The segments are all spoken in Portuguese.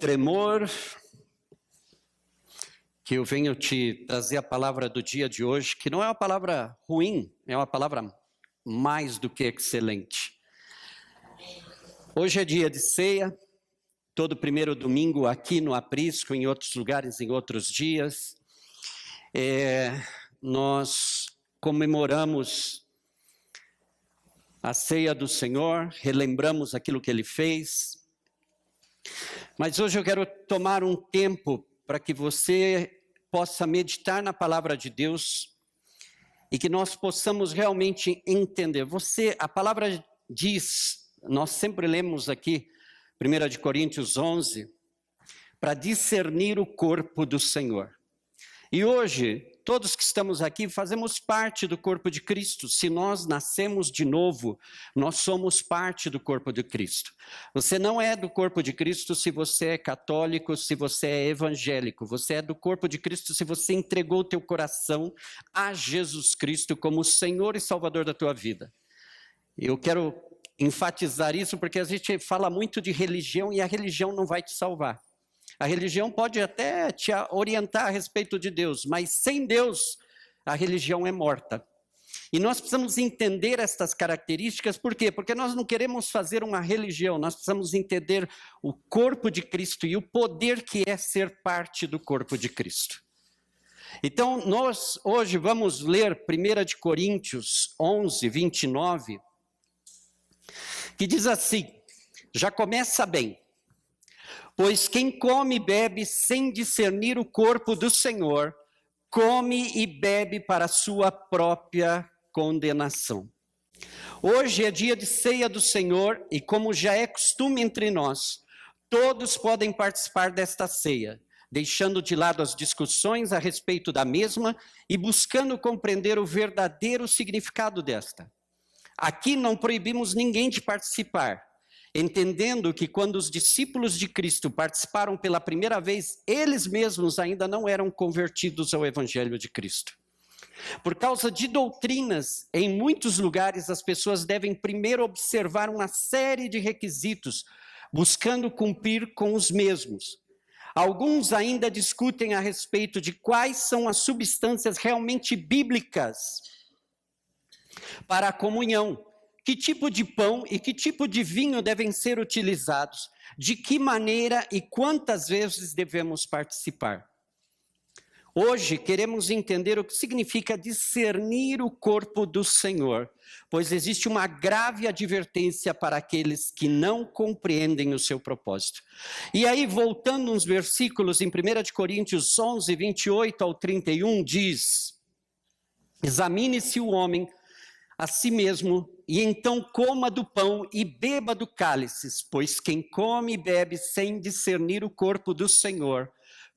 tremor que eu venho te trazer a palavra do dia de hoje, que não é uma palavra ruim, é uma palavra mais do que excelente. Hoje é dia de ceia, todo primeiro domingo aqui no Aprisco, em outros lugares, em outros dias, nós comemoramos a ceia do Senhor, relembramos aquilo que Ele fez, mas hoje eu quero tomar um tempo para que você possa meditar na palavra de Deus e que nós possamos realmente entender. A palavra diz, nós sempre lemos aqui, 1 Coríntios 11, para discernir o corpo do Senhor. E hoje, todos que estamos aqui fazemos parte do corpo de Cristo. Se nós nascemos de novo, nós somos parte do corpo de Cristo. Você não é do corpo de Cristo se você é católico, se você é evangélico. Você é do corpo de Cristo se você entregou o teu coração a Jesus Cristo como Senhor e Salvador da tua vida. Eu quero enfatizar isso porque a gente fala muito de religião e a religião não vai te salvar. A religião pode até te orientar a respeito de Deus, mas sem Deus, a religião é morta. E nós precisamos entender estas características, por quê? Porque nós não queremos fazer uma religião, nós precisamos entender o corpo de Cristo e o poder que é ser parte do corpo de Cristo. Então, nós hoje vamos ler 1 Coríntios 11, 29, que diz assim, já começa bem. Pois quem come e bebe sem discernir o corpo do Senhor, come e bebe para a sua própria condenação. Hoje é dia de ceia do Senhor e como já é costume entre nós, todos podem participar desta ceia, deixando de lado as discussões a respeito da mesma e buscando compreender o verdadeiro significado desta. Aqui não proibimos ninguém de participar, entendendo que quando os discípulos de Cristo participaram pela primeira vez, eles mesmos ainda não eram convertidos ao Evangelho de Cristo. Por causa de doutrinas, em muitos lugares as pessoas devem primeiro observar uma série de requisitos, buscando cumprir com os mesmos. Alguns ainda discutem a respeito de quais são as substâncias realmente bíblicas para a comunhão. Que tipo de pão e que tipo de vinho devem ser utilizados? De que maneira e quantas vezes devemos participar? Hoje queremos entender o que significa discernir o corpo do Senhor, pois existe uma grave advertência para aqueles que não compreendem o seu propósito. E aí, voltando uns versículos, em 1 Coríntios 11, 28 ao 31, diz: examine-se o homem a si mesmo, e então coma do pão e beba do cálice, pois quem come e bebe sem discernir o corpo do Senhor,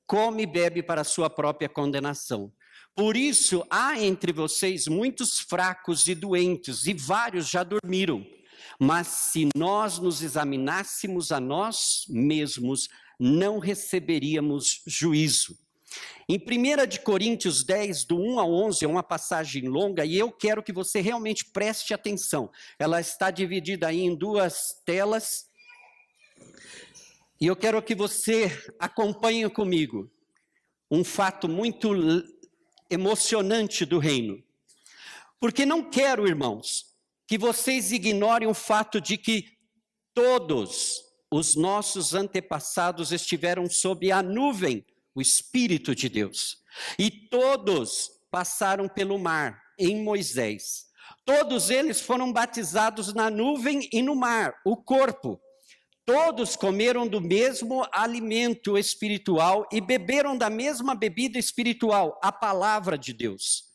come e bebe para a sua própria condenação. Por isso, há entre vocês muitos fracos e doentes, e vários já dormiram. Mas se nós nos examinássemos a nós mesmos, não receberíamos juízo. Em 1 Coríntios 10, do 1 ao 11, é uma passagem longa e eu quero que você realmente preste atenção. Ela está dividida aí em duas telas e eu quero que você acompanhe comigo um fato muito emocionante do reino. Porque não quero, irmãos, que vocês ignorem o fato de que todos os nossos antepassados estiveram sob a nuvem, o Espírito de Deus. E todos passaram pelo mar em Moisés. Todos eles foram batizados na nuvem e no mar, o corpo. Todos comeram do mesmo alimento espiritual e beberam da mesma bebida espiritual, a palavra de Deus.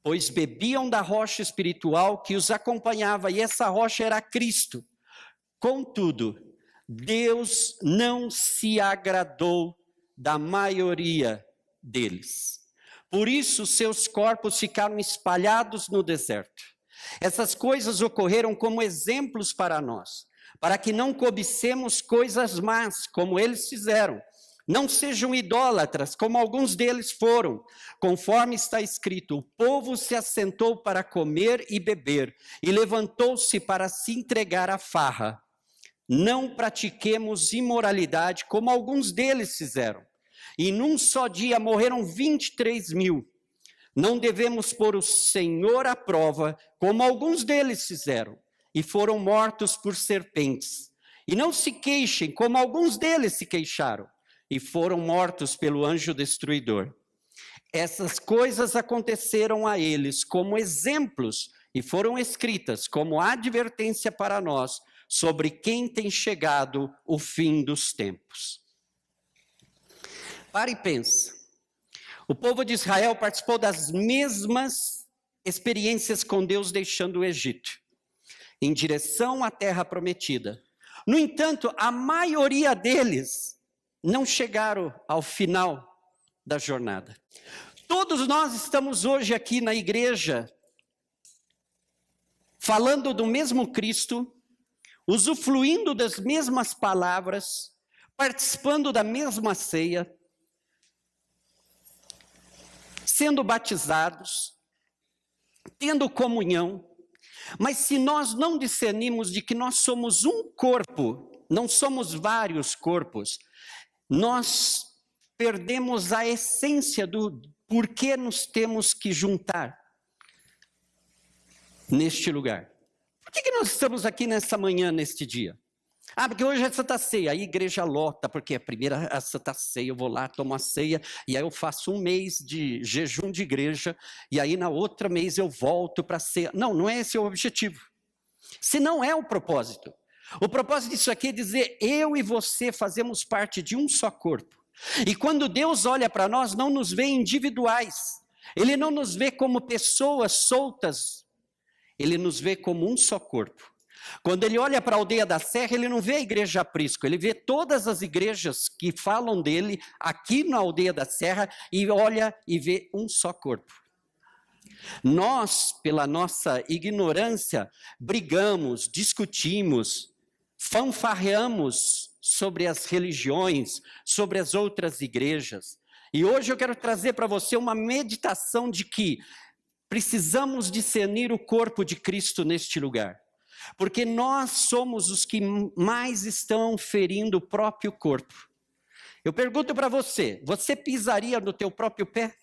Pois bebiam da rocha espiritual que os acompanhava, e essa rocha era Cristo. Contudo, Deus não se agradou da maioria deles. Por isso, seus corpos ficaram espalhados no deserto. Essas coisas ocorreram como exemplos para nós, para que não cobicemos coisas más, como eles fizeram. Não sejam idólatras, como alguns deles foram. Conforme está escrito, o povo se assentou para comer e beber, e levantou-se para se entregar à farra. não pratiquemos imoralidade como alguns deles fizeram. E num só dia morreram 23 mil. Não devemos pôr o Senhor à prova, como alguns deles fizeram, e foram mortos por serpentes. E não se queixem, como alguns deles se queixaram, e foram mortos pelo anjo destruidor. Essas coisas aconteceram a eles como exemplos, e foram escritas como advertência para nós, sobre quem tem chegado o fim dos tempos. Para e pensa. O povo de Israel participou das mesmas experiências com Deus deixando o Egito, em direção à terra prometida. No entanto, a maioria deles não chegaram ao final da jornada. Todos nós estamos hoje aqui na igreja, falando do mesmo Cristo, usufruindo das mesmas palavras, participando da mesma ceia, sendo batizados, tendo comunhão, mas se nós não discernimos de que nós somos um corpo, não somos vários corpos, nós perdemos a essência do porquê nos temos que juntar neste lugar. Por que nós estamos aqui nessa manhã, neste dia? Porque hoje é Santa Ceia, aí a igreja lota, porque a primeira a Santa Ceia, eu vou lá, tomo a ceia, e aí eu faço um mês de jejum de igreja, e aí na outra mês eu volto para a ceia. Não, não é esse o objetivo. Se não é o propósito. O propósito disso aqui é dizer, eu e você fazemos parte de um só corpo. E quando Deus olha para nós, não nos vê individuais. Ele não nos vê como pessoas soltas. Ele nos vê como um só corpo. Quando ele olha para a aldeia da Serra, ele não vê a igreja Aprisco, ele vê todas as igrejas que falam dele aqui na aldeia da Serra e olha e vê um só corpo. Nós, pela nossa ignorância, brigamos, discutimos, fanfarreamos sobre as religiões, sobre as outras igrejas. E hoje eu quero trazer para você uma meditação de que precisamos discernir o corpo de Cristo neste lugar. Porque nós somos os que mais estão ferindo o próprio corpo. Eu pergunto para você, você pisaria no teu próprio pé?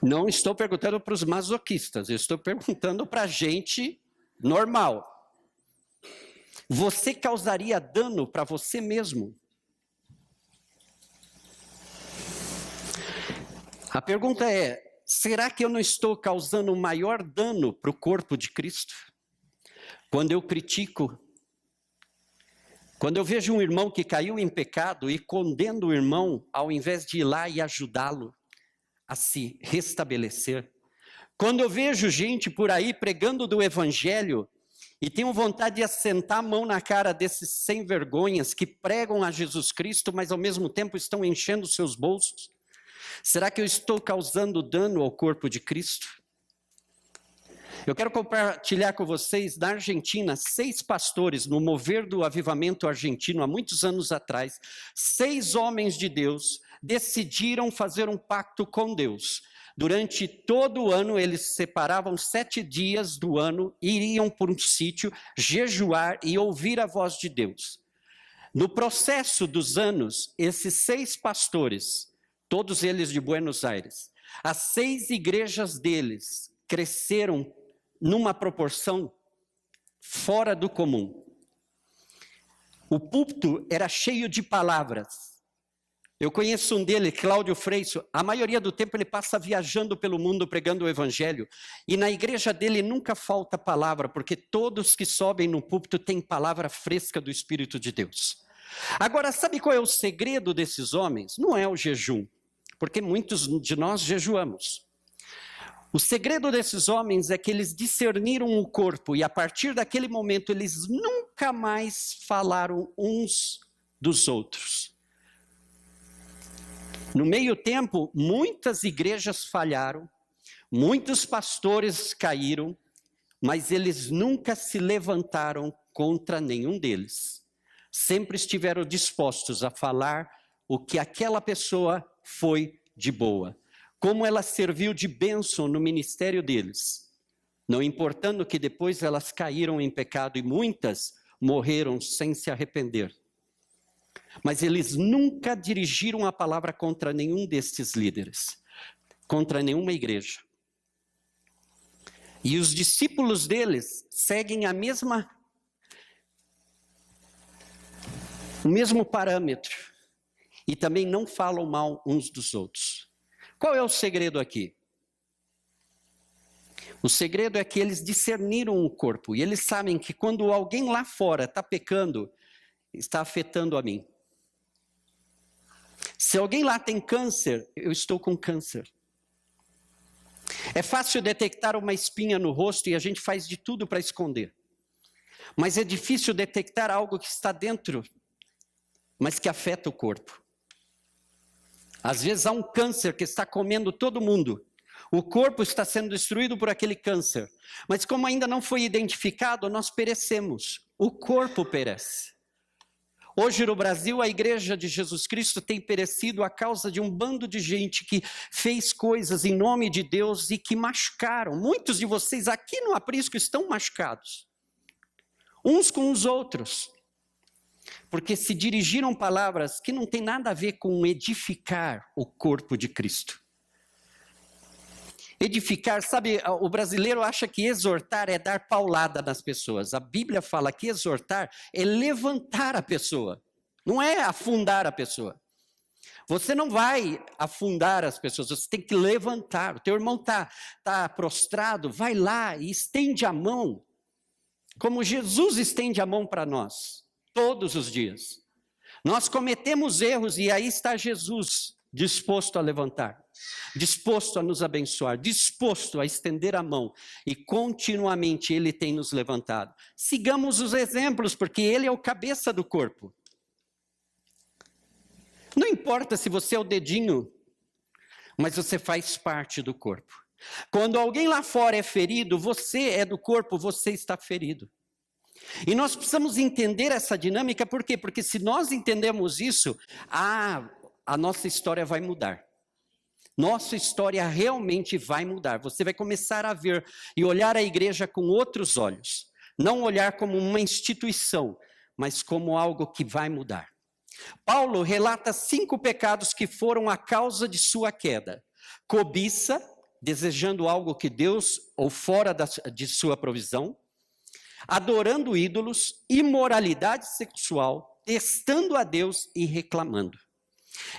Não estou perguntando para os masoquistas, eu estou perguntando para a gente normal. Você causaria dano para você mesmo? A pergunta é, será que eu não estou causando maior dano para o corpo de Cristo? Quando eu critico, quando eu vejo um irmão que caiu em pecado e condeno o irmão, ao invés de ir lá e ajudá-lo a se restabelecer. Quando eu vejo gente por aí pregando do evangelho e tenho vontade de assentar a mão na cara desses sem vergonhas que pregam a Jesus Cristo, mas ao mesmo tempo estão enchendo seus bolsos. Será que eu estou causando dano ao corpo de Cristo? Eu quero compartilhar com vocês, na Argentina, 6 pastores, no mover do avivamento argentino, há muitos anos atrás, 6 homens de Deus decidiram fazer um pacto com Deus. Durante todo o ano, eles separavam 7 dias do ano, iriam por um sítio, jejuar e ouvir a voz de Deus. No processo dos anos, esses 6 pastores, todos eles de Buenos Aires, as 6 igrejas deles cresceram numa proporção fora do comum. O púlpito era cheio de palavras. Eu conheço um dele, Cláudio Freixo, a maioria do tempo ele passa viajando pelo mundo pregando o evangelho, e na igreja dele nunca falta palavra, porque todos que sobem no púlpito têm palavra fresca do Espírito de Deus. Agora, sabe qual é o segredo desses homens? Não é o jejum, porque muitos de nós jejuamos. O segredo desses homens é que eles discerniram o corpo e a partir daquele momento eles nunca mais falaram uns dos outros. No meio tempo, muitas igrejas falharam, muitos pastores caíram, mas eles nunca se levantaram contra nenhum deles. Sempre estiveram dispostos a falar o que aquela pessoa foi de boa. Como ela serviu de bênção no ministério deles. não importando que depois elas caíram em pecado e muitas morreram sem se arrepender. Mas eles nunca dirigiram a palavra contra nenhum destes líderes, contra nenhuma igreja. E os discípulos deles seguem o mesmo parâmetro e também não falam mal uns dos outros. Qual é o segredo aqui? O segredo é que eles discerniram o corpo e eles sabem que quando alguém lá fora está pecando, está afetando a mim. Se alguém lá tem câncer, eu estou com câncer. É fácil detectar uma espinha no rosto e a gente faz de tudo para esconder. Mas é difícil detectar algo que está dentro, mas que afeta o corpo. Às vezes há um câncer que está comendo todo mundo. O corpo está sendo destruído por aquele câncer. Mas como ainda não foi identificado, nós perecemos. O corpo perece. Hoje no Brasil, a Igreja de Jesus Cristo tem perecido a causa de um bando de gente que fez coisas em nome de Deus e que machucaram. Muitos de vocês aqui no Aprisco estão machucados. Uns com os outros. Porque se dirigiram palavras que não tem nada a ver com edificar o corpo de Cristo. Edificar, sabe, o brasileiro acha que exortar é dar paulada nas pessoas. A Bíblia fala que exortar é levantar a pessoa, não é afundar a pessoa. Você não vai afundar as pessoas, você tem que levantar. O teu irmão tá prostrado, vai lá e estende a mão, como Jesus estende a mão para nós, todos os dias. Nós cometemos erros e aí está Jesus disposto a levantar, disposto a nos abençoar, disposto a estender a mão e continuamente Ele tem nos levantado. Sigamos os exemplos, porque Ele é o cabeça do corpo. Não importa se você é o dedinho, mas você faz parte do corpo. Quando alguém lá fora é ferido, você é do corpo, você está ferido. E nós precisamos entender essa dinâmica, por quê? Porque se nós entendemos isso, a nossa história vai mudar. Nossa história realmente vai mudar. Você vai começar a ver e olhar a igreja com outros olhos. Não olhar como uma instituição, mas como algo que vai mudar. Paulo relata 5 pecados que foram a causa de sua queda. Cobiça, desejando algo que Deus ou fora de sua provisão. Adorando ídolos, imoralidade sexual, testando a Deus e reclamando.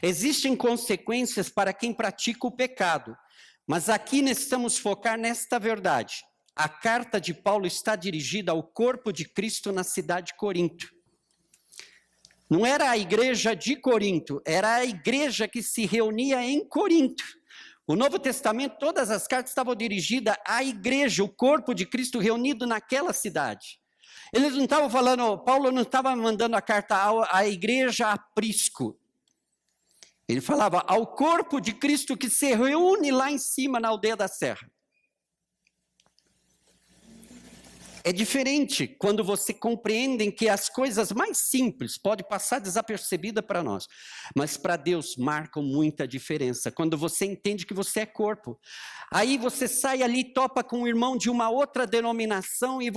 Existem consequências para quem pratica o pecado, mas aqui necessitamos focar nesta verdade. A carta de Paulo está dirigida ao corpo de Cristo na cidade de Corinto. Não era a igreja de Corinto, era a igreja que se reunia em Corinto. O Novo Testamento, todas as cartas estavam dirigidas à igreja, o corpo de Cristo reunido naquela cidade. Eles não estavam falando, Paulo não estava mandando a carta à igreja Aprisco. Ele falava ao corpo de Cristo que se reúne lá em cima na aldeia da Serra. É diferente quando você compreende que as coisas mais simples podem passar desapercebida para nós, mas para Deus marcam muita diferença. Quando você entende que você é corpo, aí você sai ali e topa com um irmão de uma outra denominação e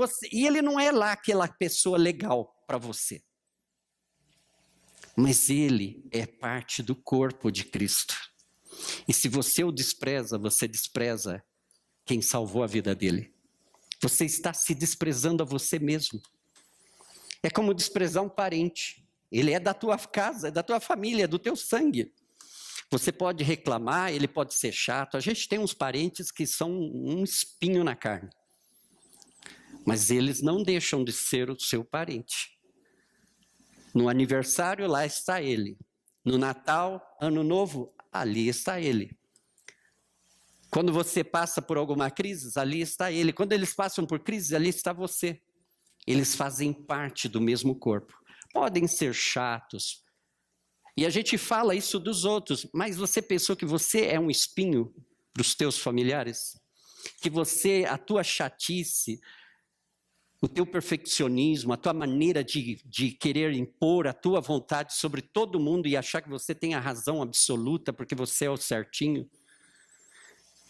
ele não é lá aquela pessoa legal para você. Mas ele é parte do corpo de Cristo. E se você o despreza, você despreza quem salvou a vida dele. Você está se desprezando a você mesmo. É como desprezar um parente. Ele é da tua casa, é da tua família, é do teu sangue. Você pode reclamar, ele pode ser chato. A gente tem uns parentes que são um espinho na carne. Mas eles não deixam de ser o seu parente. No aniversário, lá está ele. No Natal, Ano Novo, ali está ele. Quando você passa por alguma crise, ali está ele. Quando eles passam por crise, ali está você. Eles fazem parte do mesmo corpo. Podem ser chatos. E a gente fala isso dos outros, mas você pensou que você é um espinho para os teus familiares? Que a tua chatice, o teu perfeccionismo, a tua maneira de querer impor a tua vontade sobre todo mundo e achar que você tem a razão absoluta porque você é o certinho,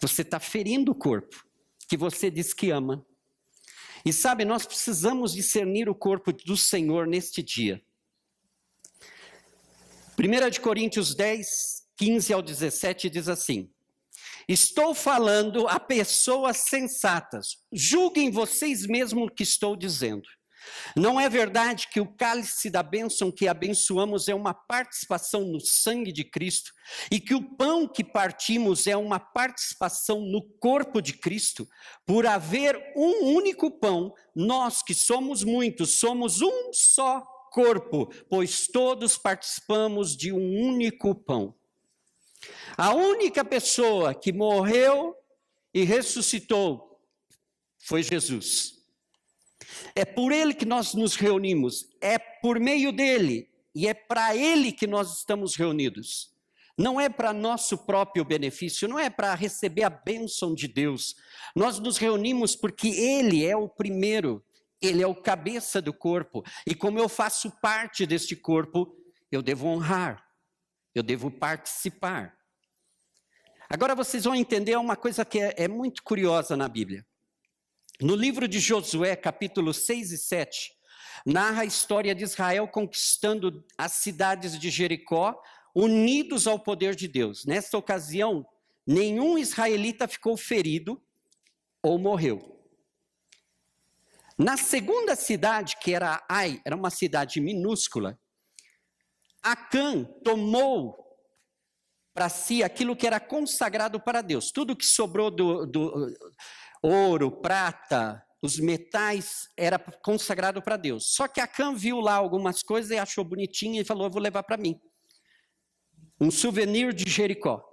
você está ferindo o corpo. que você diz que ama. E sabe, nós precisamos discernir o corpo do Senhor neste dia. 1 Coríntios 10, 15 ao 17 diz assim: estou falando a pessoas sensatas, julguem vocês mesmos o que estou dizendo. Não é verdade que o cálice da bênção que abençoamos é uma participação no sangue de Cristo e que o pão que partimos é uma participação no corpo de Cristo? Por haver um único pão, nós que somos muitos, somos um só corpo, pois todos participamos de um único pão. A única pessoa que morreu e ressuscitou foi Jesus. É por ele que nós nos reunimos, é por meio dele, e é para ele que nós estamos reunidos. Não é para nosso próprio benefício, não é para receber a bênção de Deus. Nós nos reunimos porque ele é o primeiro, ele é o cabeça do corpo. E como eu faço parte deste corpo, eu devo honrar, eu devo participar. Agora vocês vão entender uma coisa que é muito curiosa na Bíblia. No livro de Josué, capítulo 6 e 7, narra a história de Israel conquistando as cidades de Jericó, unidos ao poder de Deus. Nesta ocasião, nenhum israelita ficou ferido ou morreu. Na segunda cidade, que era Ai, era uma cidade minúscula, Acã tomou para si aquilo que era consagrado para Deus. Tudo que sobrou do ouro, prata, os metais, era consagrado para Deus. Só que Acã viu lá algumas coisas e achou bonitinho e falou: eu vou levar para mim. Um souvenir de Jericó.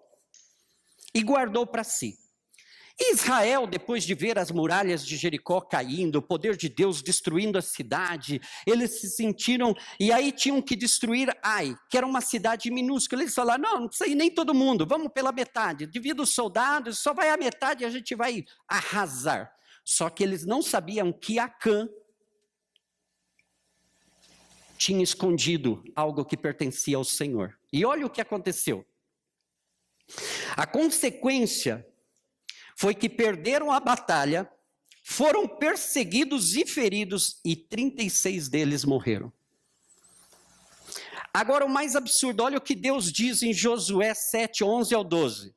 E guardou para si. Israel, depois de ver as muralhas de Jericó caindo, o poder de Deus destruindo a cidade, eles se sentiram, e aí tinham que destruir Ai, que era uma cidade minúscula. Eles falaram: não precisa ir nem todo mundo, vamos pela metade, divida os soldados, só vai a metade e a gente vai arrasar. Só que eles não sabiam que Acã tinha escondido algo que pertencia ao Senhor. E olha o que aconteceu. A consequência foi que perderam a batalha, foram perseguidos e feridos, e 36 deles morreram. Agora o mais absurdo, olha o que Deus diz em Josué 7, 11 ao 12.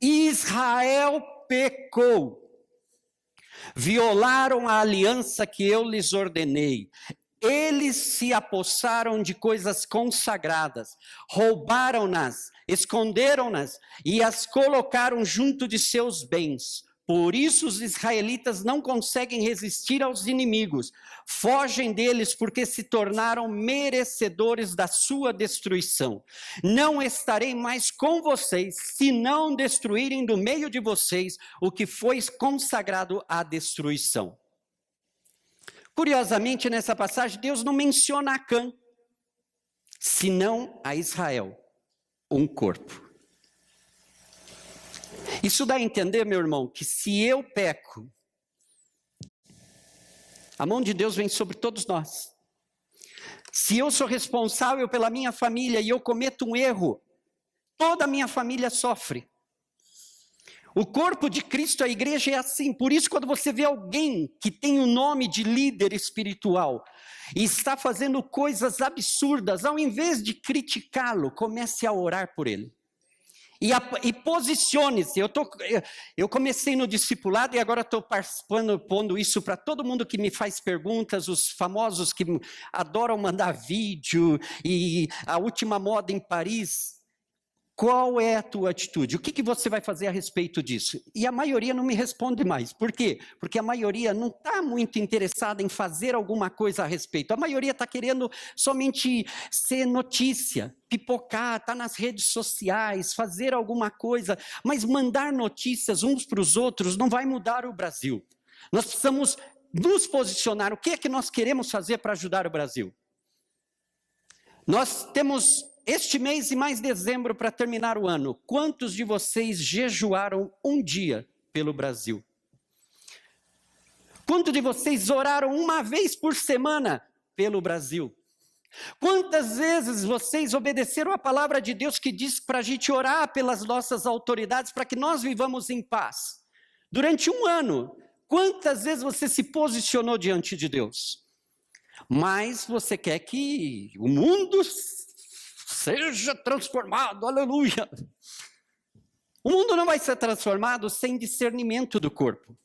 Israel pecou, violaram a aliança que eu lhes ordenei. Eles se apossaram de coisas consagradas, roubaram-nas, esconderam-nas e as colocaram junto de seus bens. Por isso os israelitas não conseguem resistir aos inimigos, fogem deles porque se tornaram merecedores da sua destruição. Não estarei mais com vocês se não destruírem do meio de vocês o que foi consagrado à destruição. Curiosamente, nessa passagem, Deus não menciona Acã, senão a Israel, um corpo. Isso dá a entender, meu irmão, que se eu peco, a mão de Deus vem sobre todos nós. Se eu sou responsável pela minha família e eu cometo um erro, toda a minha família sofre. O corpo de Cristo, a igreja, é assim. Por isso, quando você vê alguém que tem o nome de líder espiritual e está fazendo coisas absurdas, ao invés de criticá-lo, comece a orar por ele. E posicione-se. Eu comecei no discipulado e agora estou participando, pondo isso para todo mundo que me faz perguntas, os famosos que adoram mandar vídeo, e a última moda em Paris. Qual é a tua atitude? O que você vai fazer a respeito disso? E a maioria não me responde mais. Por quê? Porque a maioria não está muito interessada em fazer alguma coisa a respeito. A maioria está querendo somente ser notícia, pipocar, estar nas redes sociais, fazer alguma coisa. Mas mandar notícias uns para os outros não vai mudar o Brasil. Nós precisamos nos posicionar. O que é que nós queremos fazer para ajudar o Brasil? Nós temos este mês e mais dezembro para terminar o ano. Quantos de vocês jejuaram um dia pelo Brasil? Quantos de vocês oraram uma vez por semana pelo Brasil? Quantas vezes vocês obedeceram a palavra de Deus que diz para a gente orar pelas nossas autoridades para que nós vivamos em paz? Durante um ano, quantas vezes você se posicionou diante de Deus? Mas você quer que o mundo seja transformado, aleluia. O mundo não vai ser transformado sem discernimento do corpo.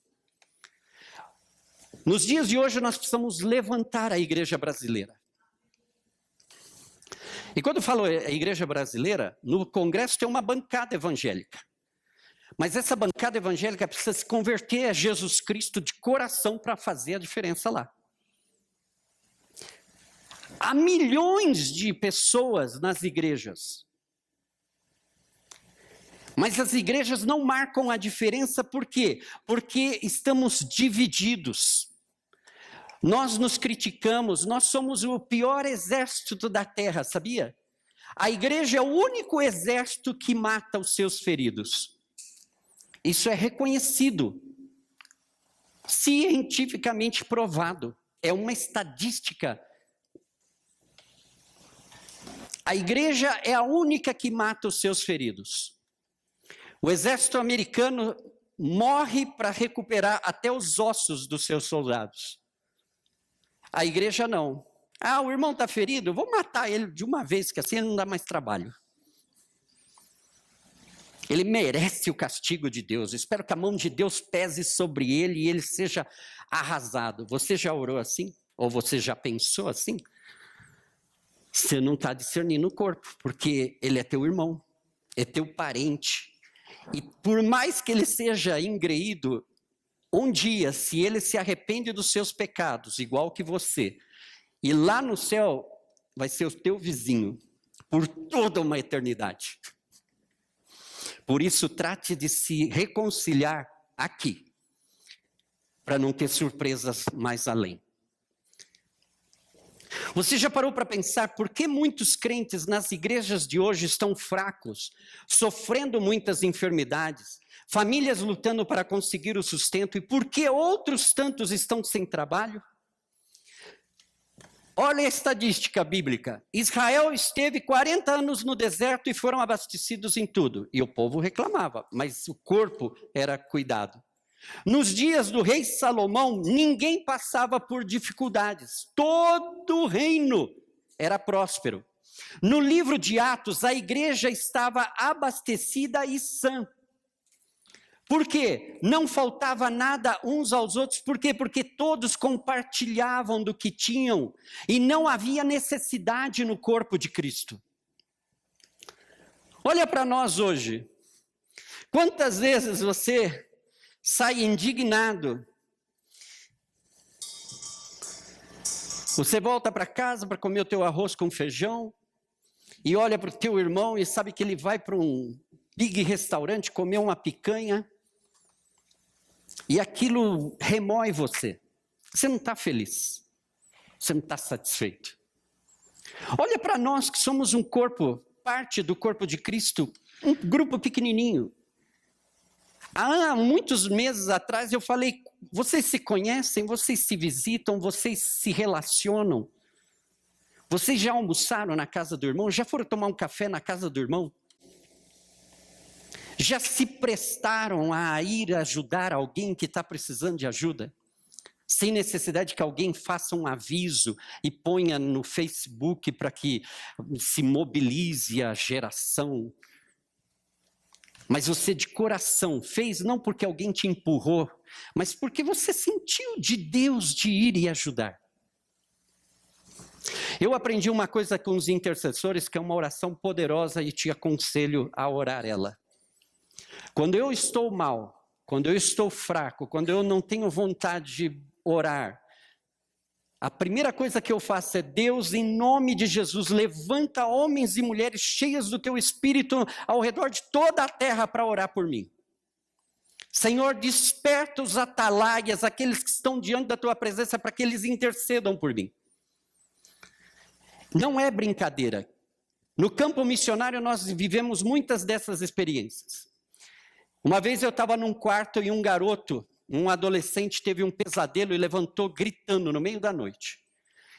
Nos dias de hoje nós precisamos levantar a igreja brasileira. E quando eu falo a igreja brasileira, no Congresso tem uma bancada evangélica. Mas essa bancada evangélica precisa se converter a Jesus Cristo de coração para fazer a diferença lá. Há milhões de pessoas nas igrejas. Mas as igrejas não marcam a diferença, por quê? Porque estamos divididos. Nós nos criticamos, nós somos o pior exército da terra, sabia? A igreja é o único exército que mata os seus feridos. Isso é reconhecido, cientificamente provado, é uma estatística. A igreja é a única que mata os seus feridos. O exército americano morre para recuperar até os ossos dos seus soldados. A igreja não. Ah, o irmão está ferido, vou matar ele de uma vez, que assim ele não dá mais trabalho. Ele merece o castigo de Deus. Eu espero que a mão de Deus pese sobre ele e ele seja arrasado. Você já orou assim? Ou você já pensou assim? Você não está discernindo o corpo, porque ele é teu irmão, é teu parente. E por mais que ele seja engreído, um dia, se ele se arrepende dos seus pecados, igual que você, e lá no céu vai ser o teu vizinho, por toda uma eternidade. Por isso, trate de se reconciliar aqui, para não ter surpresas mais além. Você já parou para pensar por que muitos crentes nas igrejas de hoje estão fracos, sofrendo muitas enfermidades, famílias lutando para conseguir o sustento, e por que outros tantos estão sem trabalho? Olha a estatística bíblica. Israel esteve 40 anos no deserto e foram abastecidos em tudo. E o povo reclamava, mas o corpo era cuidado. Nos dias do rei Salomão, ninguém passava por dificuldades. Todo o reino era próspero. No livro de Atos, a igreja estava abastecida e sã. Por quê? Não faltava nada uns aos outros. Por quê? Porque todos compartilhavam do que tinham e não havia necessidade no corpo de Cristo. Olha para nós hoje. Quantas vezes você sai indignado? Você volta para casa para comer o teu arroz com feijão e olha para o teu irmão e sabe que ele vai para um big restaurante comer uma picanha. E aquilo remói você. Você não está feliz. Você não está satisfeito. Olha para nós que somos um corpo, parte do corpo de Cristo, um grupo pequenininho. Há muitos meses atrás eu falei, vocês se conhecem, vocês se visitam, vocês se relacionam. Vocês já almoçaram na casa do irmão? Já foram tomar um café na casa do irmão? Já se prestaram a ir ajudar alguém que está precisando de ajuda? Sem necessidade que alguém faça um aviso e ponha no Facebook para que se mobilize a geração. Mas você de coração fez não porque alguém te empurrou, mas porque você sentiu de Deus de ir e ajudar. Eu aprendi uma coisa com os intercessores, que é uma oração poderosa e te aconselho a orar ela. Quando eu estou mal, quando eu estou fraco, quando eu não tenho vontade de orar, a primeira coisa que eu faço é: Deus, em nome de Jesus, levanta homens e mulheres cheias do teu Espírito ao redor de toda a terra para orar por mim. Senhor, desperta os atalaias, aqueles que estão diante da tua presença, para que eles intercedam por mim. Não é brincadeira. No campo missionário nós vivemos muitas dessas experiências. Uma vez eu estava num quarto e um garoto, um adolescente, teve um pesadelo e levantou gritando no meio da noite.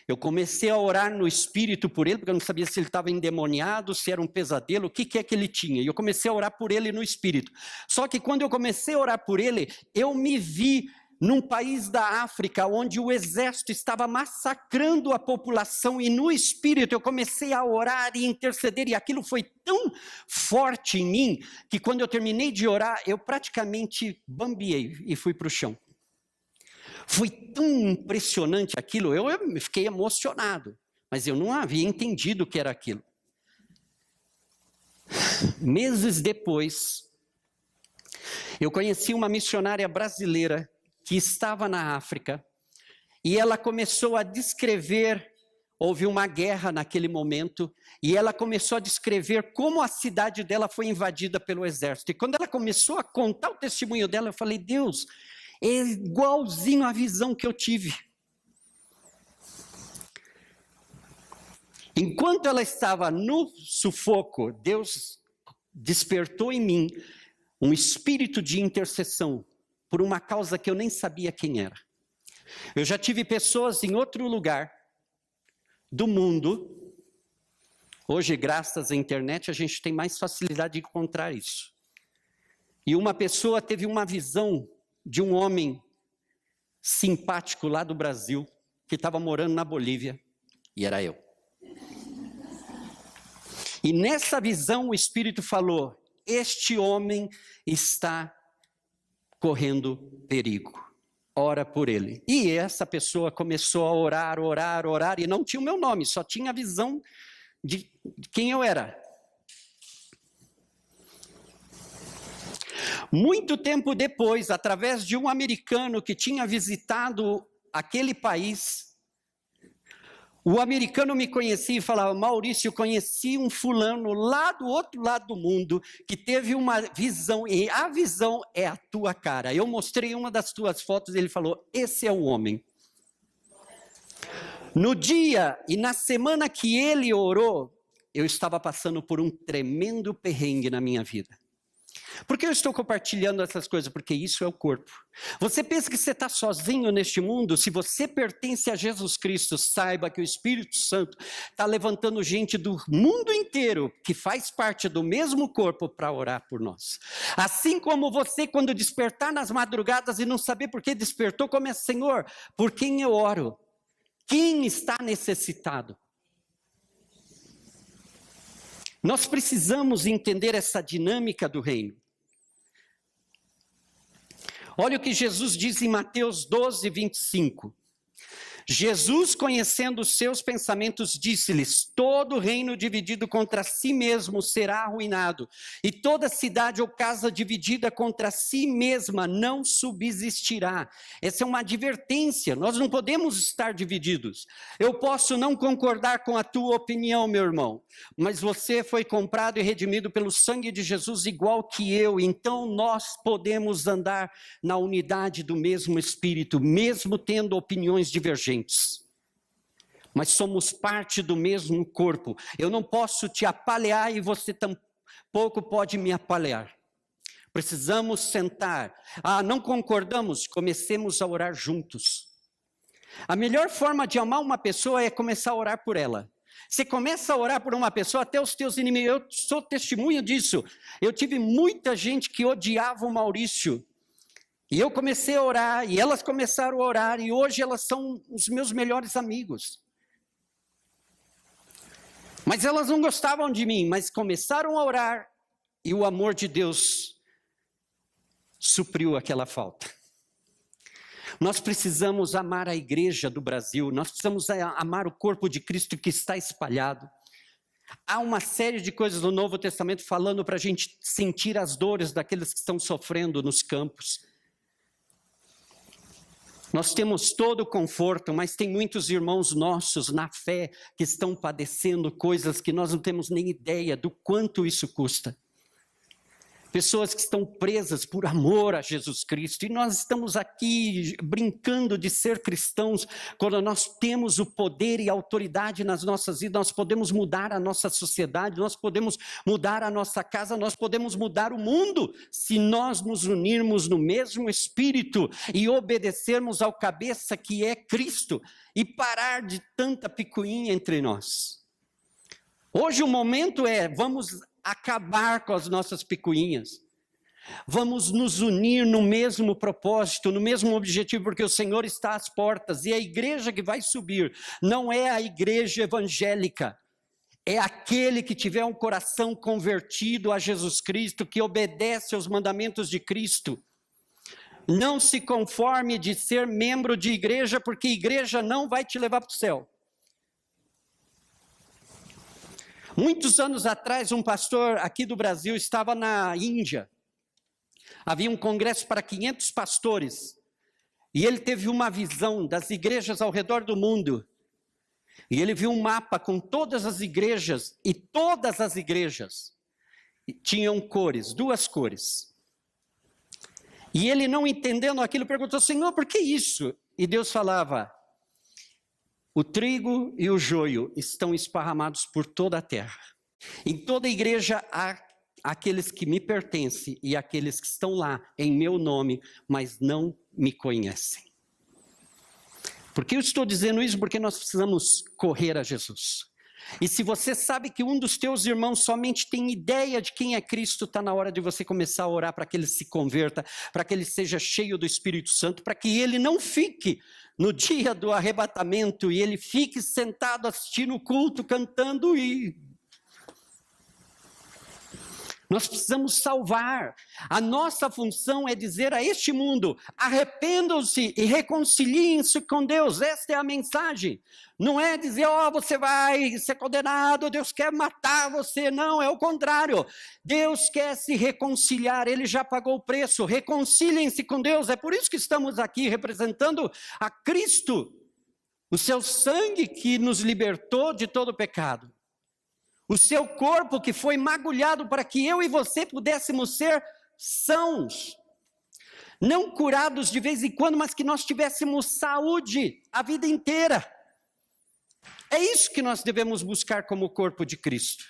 Eu comecei a orar no espírito por ele, porque eu não sabia se ele estava endemoniado, se era um pesadelo, o que é que ele tinha. E eu comecei a orar por ele no espírito. Só que quando eu comecei a orar por ele, eu me vi num país da África, onde o exército estava massacrando a população, e no espírito eu comecei a orar e interceder, e aquilo foi tão forte em mim, que quando eu terminei de orar, eu praticamente bambiei e fui para o chão. Foi tão impressionante aquilo, eu fiquei emocionado, mas eu não havia entendido o que era aquilo. Meses depois, eu conheci uma missionária brasileira que estava na África, e ela começou a descrever, houve uma guerra naquele momento, e ela começou a descrever como a cidade dela foi invadida pelo exército. E quando ela começou a contar o testemunho dela, eu falei, Deus, é igualzinho a visão que eu tive. Enquanto ela estava no sufoco, Deus despertou em mim um espírito de intercessão por uma causa que eu nem sabia quem era. Eu já tive pessoas em outro lugar do mundo. Hoje, graças à internet, a gente tem mais facilidade de encontrar isso. E uma pessoa teve uma visão de um homem simpático lá do Brasil, que estava morando na Bolívia, e era eu. E nessa visão o Espírito falou, este homem está correndo perigo, ora por ele. E essa pessoa começou a orar, e não tinha o meu nome, só tinha a visão de quem eu era. Muito tempo depois, através de um americano que tinha visitado aquele país, o americano me conhecia e falava, Maurício, eu conheci um fulano lá do outro lado do mundo, que teve uma visão, e a visão é a tua cara. Eu mostrei uma das tuas fotos e ele falou, esse é o homem. No dia e na semana que ele orou, eu estava passando por um tremendo perrengue na minha vida. Por que eu estou compartilhando essas coisas? Porque isso é o corpo. Você pensa que você está sozinho neste mundo? Se você pertence a Jesus Cristo, saiba que o Espírito Santo está levantando gente do mundo inteiro, que faz parte do mesmo corpo, para orar por nós. Assim como você, quando despertar nas madrugadas e não saber por que despertou, começa, Senhor, por quem eu oro? Quem está necessitado? Nós precisamos entender essa dinâmica do reino. Olha o que Jesus diz em Mateus 12, 25. Jesus, conhecendo os seus pensamentos, disse-lhes, todo reino dividido contra si mesmo será arruinado, e toda cidade ou casa dividida contra si mesma não subsistirá. Essa é uma advertência, nós não podemos estar divididos. Eu posso não concordar com a tua opinião, meu irmão, mas você foi comprado e redimido pelo sangue de Jesus igual que eu, então nós podemos andar na unidade do mesmo Espírito, mesmo tendo opiniões divergentes. Mas somos parte do mesmo corpo. Eu não posso te apalear e você tampouco pode me apalear. Precisamos sentar. Não concordamos? Comecemos a orar juntos. A melhor forma de amar uma pessoa é começar a orar por ela. Você começa a orar por uma pessoa, até os teus inimigos. Eu sou testemunha disso. Eu tive muita gente que odiava o Maurício. E eu comecei a orar, e elas começaram a orar, e hoje elas são os meus melhores amigos. Mas elas não gostavam de mim, mas começaram a orar, e o amor de Deus supriu aquela falta. Nós precisamos amar a igreja do Brasil, nós precisamos amar o corpo de Cristo que está espalhado. Há uma série de coisas no Novo Testamento falando para a gente sentir as dores daqueles que estão sofrendo nos campos. Nós temos todo o conforto, mas tem muitos irmãos nossos na fé que estão padecendo coisas que nós não temos nem ideia do quanto isso custa. pessoas que estão presas por amor a Jesus Cristo, e nós estamos aqui brincando de ser cristãos, quando nós temos o poder e a autoridade nas nossas vidas, nós podemos mudar a nossa sociedade, nós podemos mudar a nossa casa, nós podemos mudar o mundo, se nós nos unirmos no mesmo espírito e obedecermos ao cabeça que é Cristo, e parar de tanta picuinha entre nós. Hoje o momento vamos acabar com as nossas picuinhas. Vamos nos unir no mesmo propósito, no mesmo objetivo, porque o Senhor está às portas, e a igreja que vai subir não é a igreja evangélica, é aquele que tiver um coração convertido a Jesus Cristo, que obedece aos mandamentos de Cristo. Não se conforme de ser membro de igreja, porque igreja não vai te levar para o céu. Muitos anos atrás, um pastor aqui do Brasil estava na Índia. Havia um congresso para 500 pastores. E ele teve uma visão das igrejas ao redor do mundo. E ele viu um mapa com todas as igrejas. E todas as igrejas tinham cores, 2 cores. E ele, não entendendo aquilo, perguntou: Senhor, por que isso? E Deus falava: o trigo e o joio estão esparramados por toda a terra. Em toda a igreja há aqueles que me pertencem e aqueles que estão lá em meu nome, mas não me conhecem. Por que eu estou dizendo isso? Porque nós precisamos correr a Jesus. E se você sabe que um dos teus irmãos somente tem ideia de quem é Cristo, está na hora de você começar a orar para que ele se converta, para que ele seja cheio do Espírito Santo, para que ele não fique no dia do arrebatamento e ele fique sentado assistindo o culto, cantando e... Nós precisamos salvar. A nossa função é dizer a este mundo: arrependam-se e reconciliem-se com Deus. Esta é a mensagem. Não é dizer: você vai ser condenado, Deus quer matar você. Não, é o contrário. Deus quer se reconciliar, Ele já pagou o preço. Reconciliem-se com Deus. É por isso que estamos aqui representando a Cristo, o seu sangue que nos libertou de todo pecado. O seu corpo que foi magulhado para que eu e você pudéssemos ser sãos. Não curados de vez em quando, mas que nós tivéssemos saúde a vida inteira. É isso que nós devemos buscar como corpo de Cristo.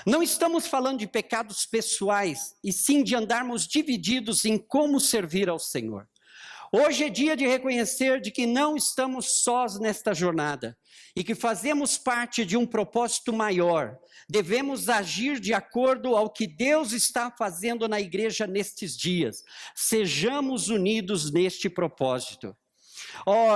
Não estamos falando de pecados pessoais, e sim de andarmos divididos em como servir ao Senhor. Hoje é dia de reconhecer de que não estamos sós nesta jornada e que fazemos parte de um propósito maior. Devemos agir de acordo ao que Deus está fazendo na igreja nestes dias. Sejamos unidos neste propósito.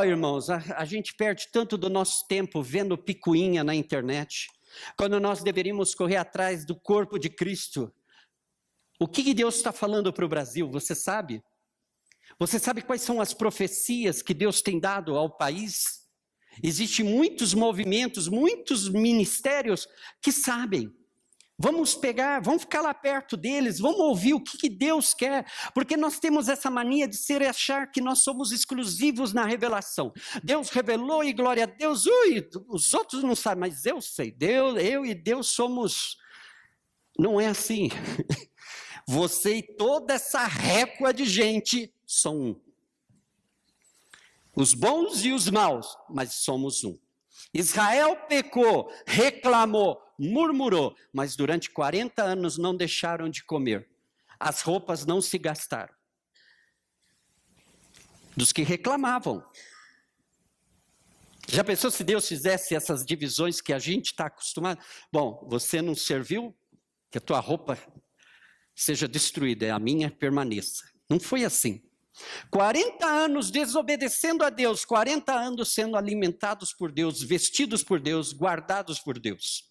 Irmãos, a gente perde tanto do nosso tempo vendo picuinha na internet, quando nós deveríamos correr atrás do corpo de Cristo. O que Deus está falando para o Brasil, você sabe? Você sabe quais são as profecias que Deus tem dado ao país? Existem muitos movimentos, muitos ministérios que sabem. Vamos ficar lá perto deles, vamos ouvir o que Deus quer, porque nós temos essa mania de achar que nós somos exclusivos na revelação. Deus revelou e glória a Deus, os outros não sabem, mas eu sei, eu e Deus somos... Não é assim. Você e toda essa récua de gente são um. Os bons e os maus, mas somos um. Israel pecou, reclamou, murmurou, mas durante 40 anos não deixaram de comer. As roupas não se gastaram. Dos que reclamavam. Já pensou se Deus fizesse essas divisões que a gente está acostumado? Bom, você não serviu, que a tua roupa seja destruída, a minha permaneça. Não foi assim. 40 anos desobedecendo a Deus, 40 anos sendo alimentados por Deus, vestidos por Deus, guardados por Deus.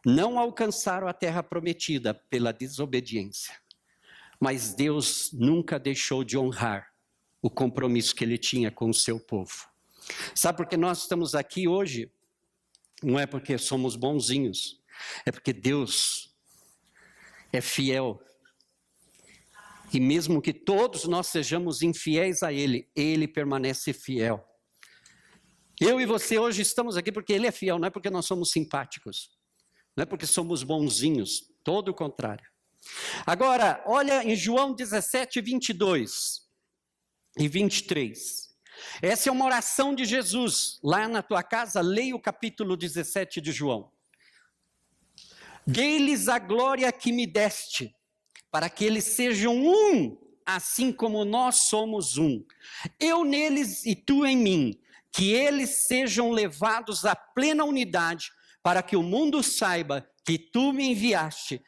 Não alcançaram a terra prometida pela desobediência. Mas Deus nunca deixou de honrar o compromisso que Ele tinha com o seu povo. Sabe por que nós estamos aqui hoje? Não é porque somos bonzinhos, é porque Deus é fiel. E mesmo que todos nós sejamos infiéis a Ele, Ele permanece fiel. Eu e você hoje estamos aqui porque Ele é fiel, não é porque nós somos simpáticos. Não é porque somos bonzinhos, todo o contrário. Agora, olha em João 17, 22 e 23. Essa é uma oração de Jesus. Lá na tua casa, leia o capítulo 17 de João. Dei-lhes a glória que me deste, para que eles sejam um, assim como nós somos um. Eu neles e tu em mim, que eles sejam levados à plena unidade, para que o mundo saiba que tu me enviaste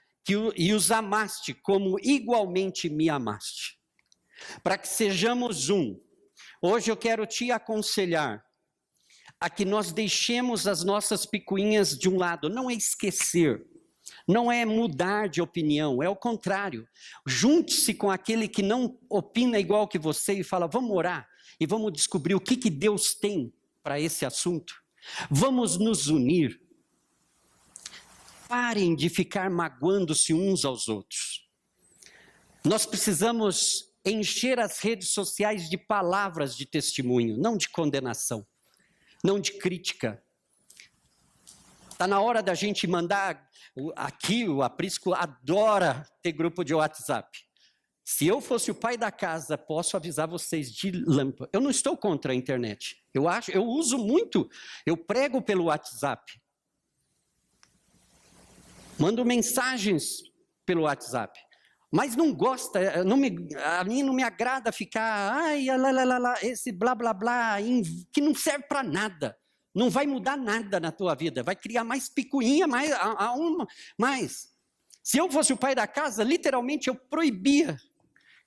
e os amaste como igualmente me amaste. Para que sejamos um. Hoje eu quero te aconselhar a que nós deixemos as nossas picuinhas de um lado, não é esquecer. Não é mudar de opinião, é o contrário. Junte-se com aquele que não opina igual que você e fala, vamos orar e vamos descobrir o que Deus tem para esse assunto. Vamos nos unir. Parem de ficar magoando-se uns aos outros. Nós precisamos encher as redes sociais de palavras de testemunho, não de condenação, não de crítica. Está na hora da gente mandar, aqui o Aprisco adora ter grupo de WhatsApp. Se eu fosse o pai da casa, posso avisar vocês de lâmpada. Eu não estou contra a internet. Eu uso muito, eu prego pelo WhatsApp. Mando mensagens pelo WhatsApp. Mas não gosta, a mim não me agrada ficar, esse blá blá blá, que não serve para nada. Não vai mudar nada na tua vida, vai criar mais picuinha, mais. Se eu fosse o pai da casa, literalmente eu proibia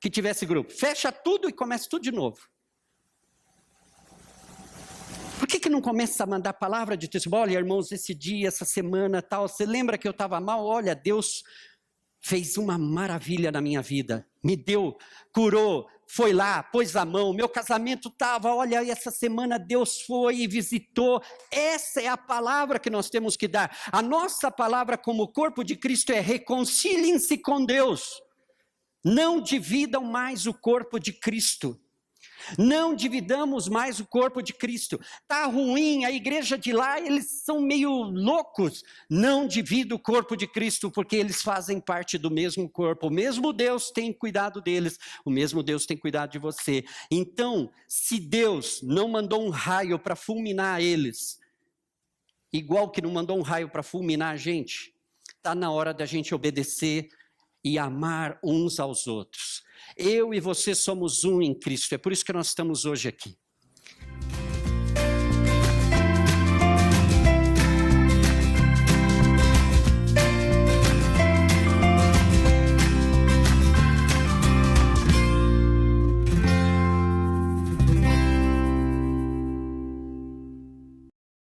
que tivesse grupo. Fecha tudo e começa tudo de novo. Por que não começa a mandar palavra de testemunho? Olha, irmãos, esse dia, essa semana, tal, você lembra que eu estava mal? Olha, Deus fez uma maravilha na minha vida, me deu, curou, foi lá, pôs a mão, meu casamento estava, olha, essa semana Deus foi e visitou. Essa é a palavra que nós temos que dar. A nossa palavra como corpo de Cristo é reconciliem-se com Deus. Não dividam mais o corpo de Cristo. Não dividamos mais o corpo de Cristo. Está ruim, a igreja de lá, eles são meio loucos. Não divida o corpo de Cristo, porque eles fazem parte do mesmo corpo. O mesmo Deus tem cuidado deles, o mesmo Deus tem cuidado de você. Então, se Deus não mandou um raio para fulminar eles, igual que não mandou um raio para fulminar a gente, está na hora da gente obedecer e amar uns aos outros. Eu e você somos um em Cristo, é por isso que nós estamos hoje aqui.